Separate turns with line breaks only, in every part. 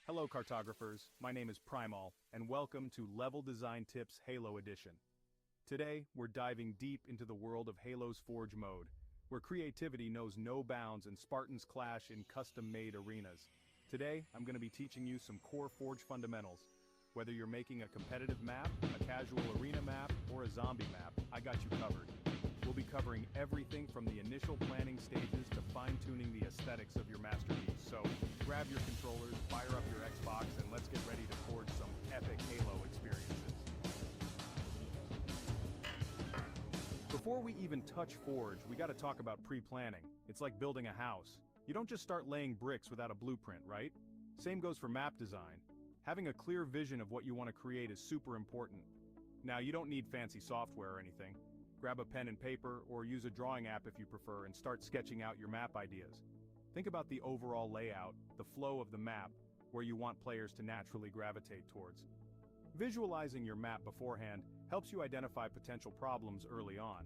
Hello cartographers, my name is Primal, and welcome to Level Design Tips Halo Edition. Today, we're diving deep into the world of Halo's Forge mode, where creativity knows no bounds and Spartans clash in custom-made arenas. Today, I'm going to be teaching you some core Forge fundamentals. Whether you're making a competitive map, a casual arena map, or a zombie map, I got you covered. We'll be covering everything from the initial planning stages to fine-tuning the aesthetics of your masterpiece. So, grab your controllers, fire up your Xbox, and let's get ready to forge some epic Halo experiences. Before we even touch Forge, we gotta talk about pre-planning. It's like building a house. You don't just start laying bricks without a blueprint, right? Same goes for map design. Having a clear vision of what you want to create is super important. Now, you don't need fancy software or anything. Grab a pen and paper, or use a drawing app if you prefer, and start sketching out your map ideas. Think about the overall layout, the flow of the map, where you want players to naturally gravitate towards. Visualizing your map beforehand helps you identify potential problems early on.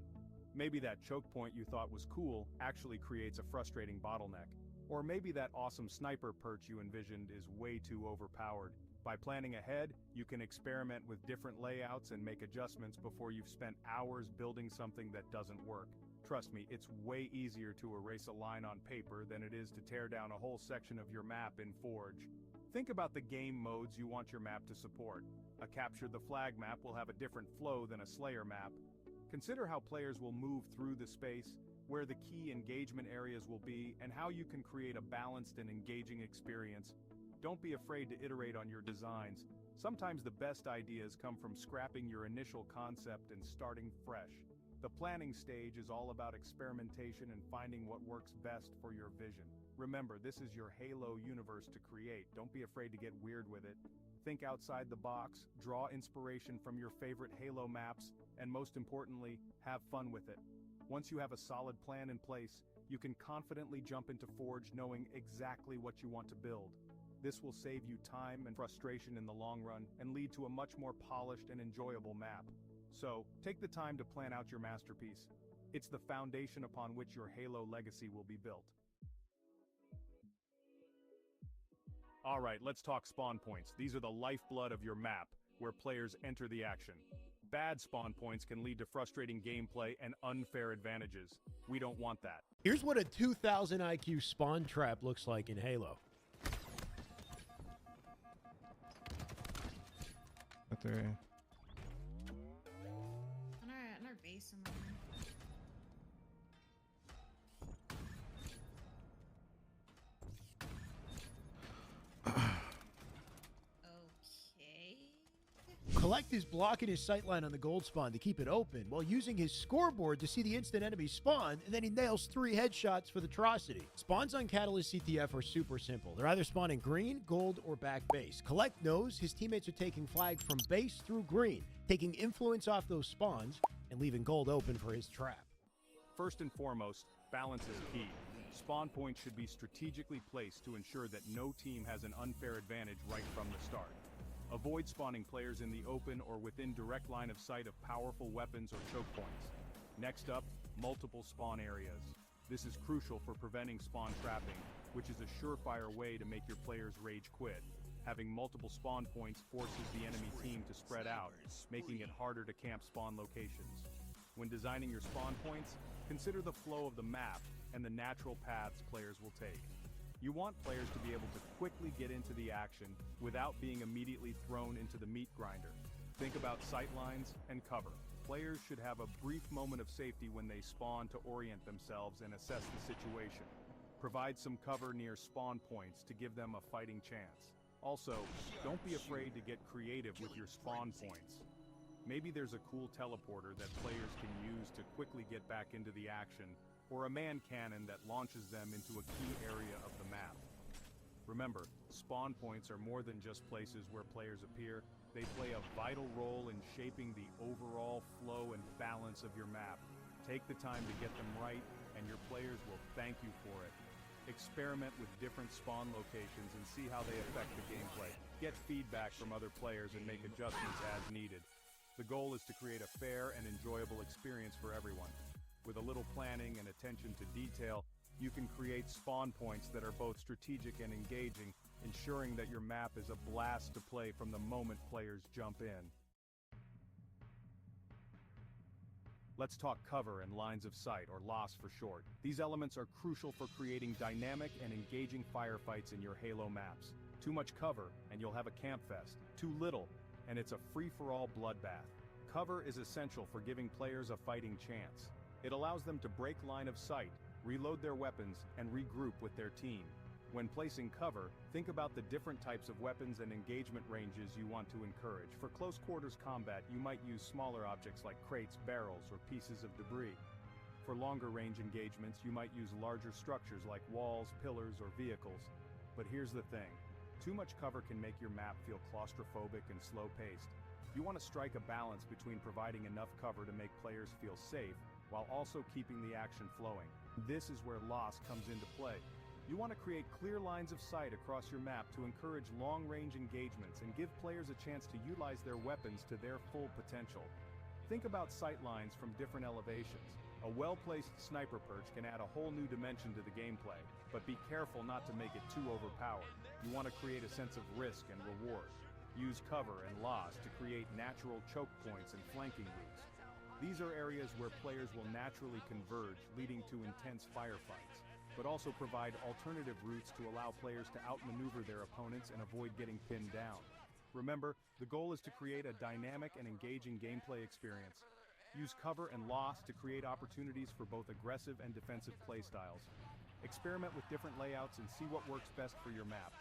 Maybe that choke point you thought was cool actually creates a frustrating bottleneck. Or maybe that awesome sniper perch you envisioned is way too overpowered. By planning ahead, you can experiment with different layouts and make adjustments before you've spent hours building something that doesn't work. Trust me, it's way easier to erase a line on paper than it is to tear down a whole section of your map in Forge. Think about the game modes you want your map to support. A Capture the Flag map will have a different flow than a Slayer map. Consider how players will move through the space, where the key engagement areas will be, and how you can create a balanced and engaging experience. Don't be afraid to iterate on your designs. Sometimes the best ideas come from scrapping your initial concept and starting fresh. The planning stage is all about experimentation and finding what works best for your vision. Remember, this is your Halo universe to create. Don't be afraid to get weird with it. Think outside the box, draw inspiration from your favorite Halo maps, and most importantly, have fun with it. Once you have a solid plan in place, you can confidently jump into Forge knowing exactly what you want to build. This will save you time and frustration in the long run and lead to a much more polished and enjoyable map. So, take the time to plan out your masterpiece. It's the foundation upon which your Halo legacy will be built. Alright, let's talk spawn points. These are the lifeblood of your map, where players enter the action. Bad spawn points can lead to frustrating gameplay and unfair advantages. We don't want that.
Here's what a 2000 IQ spawn trap looks like in Halo.
But they're
on our base somewhere. Okay.
Collect is blocking his sightline on the gold spawn to keep it open, while using his scoreboard to see the instant enemy spawn, and then he nails 3 headshots for the atrocity. Spawns on Catalyst CTF are super simple. They're either spawning green, gold, or back base. Collect knows his teammates are taking flag from base through green, taking influence off those spawns, and leaving gold open for his trap.
First and foremost, balance is key. Spawn points should be strategically placed to ensure that no team has an unfair advantage right from the start. Avoid spawning players in the open or within direct line of sight of powerful weapons or choke points. Next up, multiple spawn areas. This is crucial for preventing spawn trapping, which is a surefire way to make your players rage quit. Having multiple spawn points forces the enemy team to spread out, making it harder to camp spawn locations. When designing your spawn points, consider the flow of the map and the natural paths players will take. You want players to be able to quickly get into the action without being immediately thrown into the meat grinder. Think about sight lines and cover. Players should have a brief moment of safety when they spawn to orient themselves and assess the situation. Provide some cover near spawn points to give them a fighting chance. Also, don't be afraid to get creative with your spawn points. Maybe there's a cool teleporter that players can use to quickly get back into the action, or a man cannon that launches them into a key area of the map. Remember, spawn points are more than just places where players appear. They play a vital role in shaping the overall flow and balance of your map. Take the time to get them right, and your players will thank you for it. Experiment with different spawn locations and see how they affect the gameplay. Get feedback from other players and make adjustments as needed. The goal is to create a fair and enjoyable experience for everyone. With a little planning and attention to detail, You can create spawn points that are both strategic and engaging, ensuring that your map is a blast to play from the moment players jump in. Let's talk cover and lines of sight, or LOS for short. These elements are crucial for creating dynamic and engaging firefights in your Halo maps. Too much cover, and you'll have a camp fest. Too little, and it's a free-for-all bloodbath. Cover is essential for giving players a fighting chance. It allows them to break line of sight, reload their weapons, and regroup with their team. When placing cover, think about the different types of weapons and engagement ranges you want to encourage. For close quarters combat, you might use smaller objects like crates, barrels, or pieces of debris. For longer range engagements, you might use larger structures like walls, pillars, or vehicles. But here's the thing. Too much cover can make your map feel claustrophobic and slow-paced. You want to strike a balance between providing enough cover to make players feel safe, while also keeping the action flowing. This is where LOS comes into play. You want to create clear lines of sight across your map to encourage long-range engagements and give players a chance to utilize their weapons to their full potential. Think about sight lines from different elevations. A well-placed sniper perch can add a whole new dimension to the gameplay, but be careful not to make it too overpowered. You want to create a sense of risk and reward. Use cover and LOS to create natural choke points and flanking routes. These are areas where players will naturally converge, leading to intense firefights, but also provide alternative routes to allow players to outmaneuver their opponents and avoid getting pinned down. Remember, the goal is to create a dynamic and engaging gameplay experience. Use cover and LOS to create opportunities for both aggressive and defensive playstyles. Experiment with different layouts and see what works best for your map.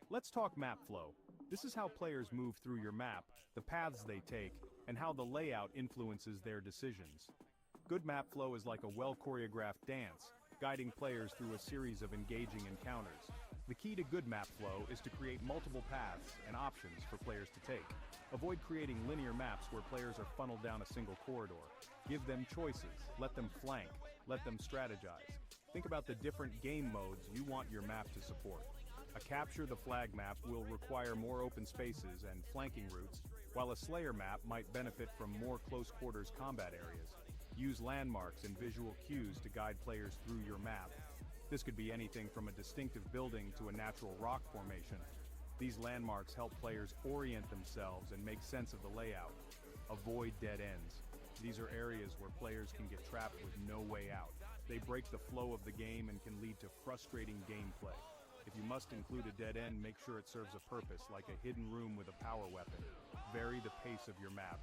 Let's talk map flow. This is how players move through your map, the paths they take, and how the layout influences their decisions. Good map flow is like a well-choreographed dance, guiding players through a series of engaging encounters. The key to good map flow is to create multiple paths and options for players to take. Avoid creating linear maps where players are funneled down a single corridor. Give them choices, let them flank, let them strategize. Think about the different game modes you want your map to support. A capture the flag map will require more open spaces and flanking routes, while a Slayer map might benefit from more close quarters combat areas. Use landmarks and visual cues to guide players through your map. This could be anything from a distinctive building to a natural rock formation. These landmarks help players orient themselves and make sense of the layout. Avoid dead ends. These are areas where players can get trapped with no way out. They break the flow of the game and can lead to frustrating gameplay. If you must include a dead end, make sure it serves a purpose, like a hidden room with a power weapon. Vary the pace of your map.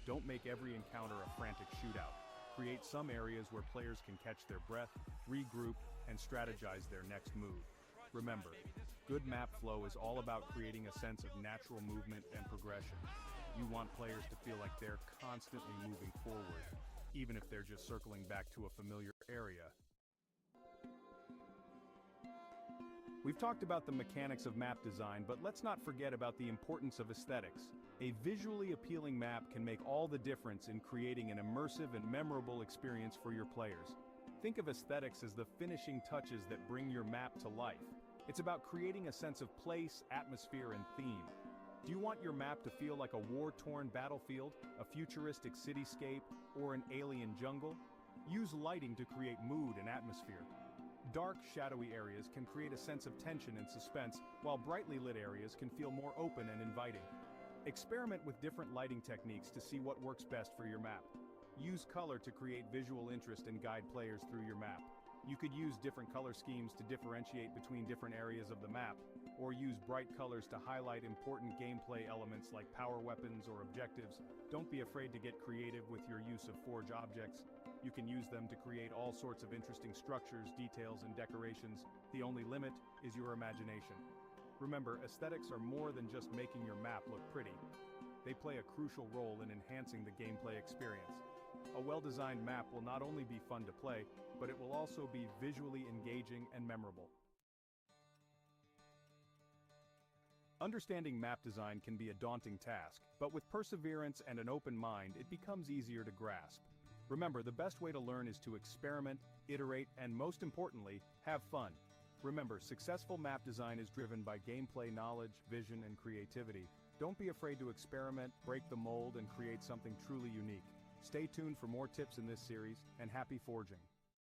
Don't make every encounter a frantic shootout. Create some areas where players can catch their breath, regroup, and strategize their next move. Remember, good map flow is all about creating a sense of natural movement and progression. You want players to feel like they're constantly moving forward, even if they're just circling back to a familiar area. We've talked about the mechanics of map design, but let's not forget about the importance of aesthetics. A visually appealing map can make all the difference in creating an immersive and memorable experience for your players. Think of aesthetics as the finishing touches that bring your map to life. It's about creating a sense of place, atmosphere, and theme. Do you want your map to feel like a war-torn battlefield, a futuristic cityscape, or an alien jungle? Use lighting to create mood and atmosphere. Dark, shadowy areas can create a sense of tension and suspense, while brightly lit areas can feel more open and inviting. Experiment with different lighting techniques to see what works best for your map. Use color to create visual interest and guide players through your map. You could use different color schemes to differentiate between different areas of the map, or use bright colors to highlight important gameplay elements like power weapons or objectives. Don't be afraid to get creative with your use of forge objects. You can use them to create all sorts of interesting structures, details, and decorations. The only limit is your imagination. Remember, aesthetics are more than just making your map look pretty. They play a crucial role in enhancing the gameplay experience. A well-designed map will not only be fun to play, but it will also be visually engaging and memorable. Understanding map design can be a daunting task, but with perseverance and an open mind, it becomes easier to grasp. Remember, the best way to learn is to experiment, iterate, and most importantly, have fun. Remember, successful map design is driven by gameplay knowledge, vision, and creativity. Don't be afraid to experiment, break the mold, and create something truly unique. Stay tuned for more tips in this series, and happy forging!